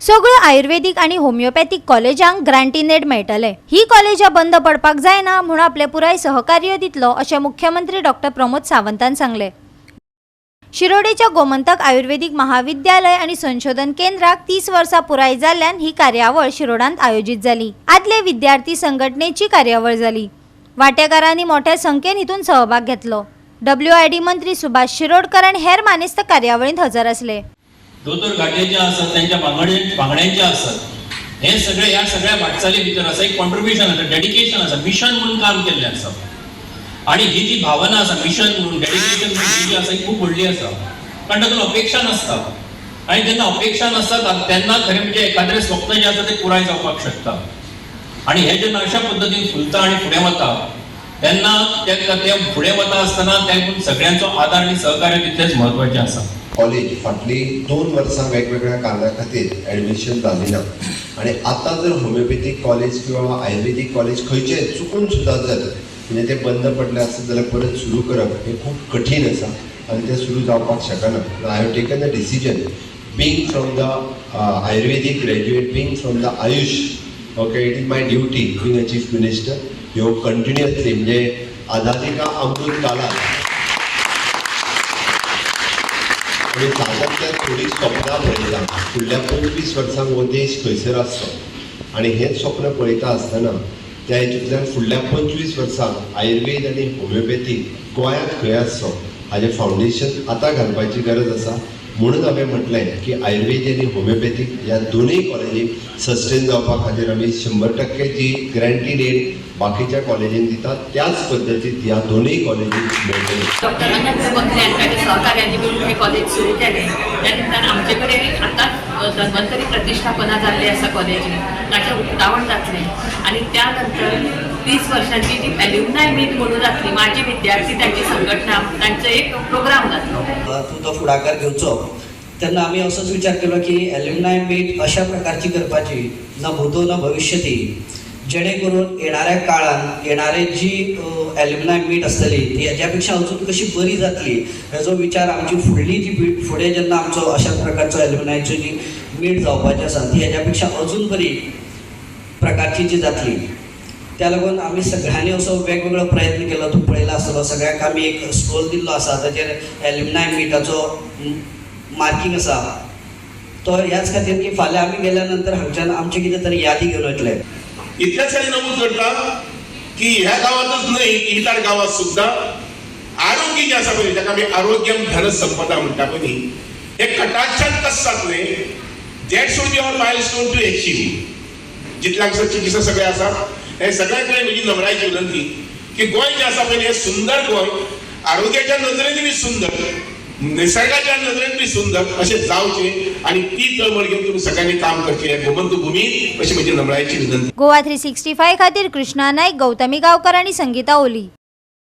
सगळं आयुर्वेदिक आणि होमिओपॅथिक कॉलेजांक ग्रांटीनेड मेळटले। ही कॉलेजां बंद पडपाक जायना म्हणून आपले पुराय सहकार्य दितलो अशें मुख्यमंत्री डॉक्टर प्रमोद सावंतान सांगले। शिरोडेच्या गोमंतक आयुर्वेदिक महाविद्यालय आणि संशोधन केंद्राक 30 वर्सां पुराय जाल्ल्यान ही कार्यावळ शिरोडांत आयोजित जाली। आदले विद्यार्थी संघटनेची कार्यावळ जाली। वांटेकारांनी मोठ्या संख्येन हितून सहभाग घेतलो। WID मंत्री सुभाष शिरोडकर आणि हेर मानेस्त कार्यावळींत हजर असले। दोतोर घाटेचे असतात, त्यांच्या वांगड्यांचे असतात, हे सगळे ह्या सगळ्या वाटचाली भितर आसा एक कॉन्ट्रिब्युशन आसा, डेडिकेशन आसा, मिशन म्हणून काम केल्लें आसा। आणि ही जी भावना आसा मिशन म्हणून डेडिकेशन म्हणून जी आसा ही खूप व्हडली आसा, कारण तातूंत अपेक्षा नासता। आणि जेन्ना अपेक्षा नासता तेन्ना खरें म्हणजे एखादें स्वप्न जें आसा तें पुराय जावपाक शकता। आणि हे जेन्ना अशा पद्दतीन फुलता आणि फुडें वता तेन्ना ते फुडें वता आसतना तें सगळ्यांचो आदार आणि सहकार्य तितलेंच म्हत्वाचें आसा। कॉलेज फाटली 2 वर्सां वेगवेगळ्या कारणां खातीर ॲडमिशन जाली ना आणि आता जर होमिओपॅथीक कॉलेज किंवा आयुर्वेदिक कॉलेज खंयचे चुकून सुद्दां जर म्हणजे ते बंद पडले आसत जाल्यार परत सुरू करप हे खूप कठीण आसा आणि ते सुरू जावपाक शकना। I have taken the decision being from the Ayurvedic graduate being from the Ayush okay it is my duty being a chief minister ह्यो कंटिन्युअसली म्हणजे आझादी का अमृत काळात आणि सातत्यान थोडी स्वप्नां पळयता फुडल्या 25 वर्सांक हो देश खंयसर आसचो आणि हेच स्वप्न पळयता आसतना त्या हेतूंतल्यान फुडल्या 25 वर्सांक आयुर्वेद आनी होमिओपॅथीक गोंयांत खंय आसचो हाजें फावंडेशन आतां घालपाची गरज आसा। म्हणून हांवें म्हटलें की आयुर्वेद आनी होमिओपॅथीक ह्या दोनूय कॉलेजीक सस्टेन जावपा खातीर आमी 100% जी ग्रँटीनेड बाकीच्या कॉलेजींक दितात त्याच पद्दतीन ह्या दोनूय कॉलेजीक मेळटली। डॉक्टर अनंत बंगले यांच्या सहकार्याने मिळून हे कॉलेज सुरू केले। त्या निमतान आमचे कडेन आतां धन्वंतरी प्रतिष्ठापना जाल्ली आसा कॉलेजीन, ताचें उक्तावण जातलें आणि त्यानंतर 30 वर्सांची जी एल्युमनाय मीट म्हणून जातली, माझे विद्यार्थी त्यांची संघटना तांचो एक प्रोग्राम जातलो। तूं तो फुडाकार घेवचो तेन्ना आमी असोच विचार केलो की एल्युमनाय मीट अशा प्रकारची करपाची ना भूतो ना भविष्यती, जेणे करून येणाऱ्या काळात येणारे जी एल्युमनाय मीट आसतली ती हेच्या पेक्षा अजून कशी बरी जातली हेजो विचार आमची फुडली जी फुडें जेन्ना आमचो अशा प्रकारचो एल्युमनायची जी मीट जावपाची आसा ती हेच्या पेक्षा अजून बरी प्रकारची जी जातली। त्या लागून आमी सगळ्यांनी असो वेगवेगळो प्रयत्न केलो। तूं पळयला आसतलो सगळ्यांक आमी एक स्टॉल दिल्लो आसा ताचेर एल्युमनाय मीटाचो मार्कींग आसा। तो ह्याच खातीर की फाल्यां आमी गेल्या नंतर हांगच्यान आमचे कितें तरी यादी घेवन वयतले। इतल्याच वेळी नमूद करता की ह्या गावातच नाही इतर गावात सुद्धा आरोग्य जे आसा पळय ताका आमी आरोग्यम धन संपदा म्हणटा पळय हे कटाक्षान कसं जातलें that should be our milestone to achieve. जितल्याक चिकित्सा सगळे आसा हे सगळ्यांकडे म्हजी नम्राची विनंती की गोंय जे आसा पळय हे सुंदर गोंय आरोग्याच्या नजरेन बी सुंदर निसर्गाच्या नजरेन बी सुंदर असे जावचे आणि ती चळवळ घेऊन तुम्ही सगळ्यांनी काम करचे गोमंत भूमीत अशी म्हजी नम्राची विनंती। गोवा 365 खातीर कृष्णा नाईक, गौतमी गांवकर आणि संगीता ओली।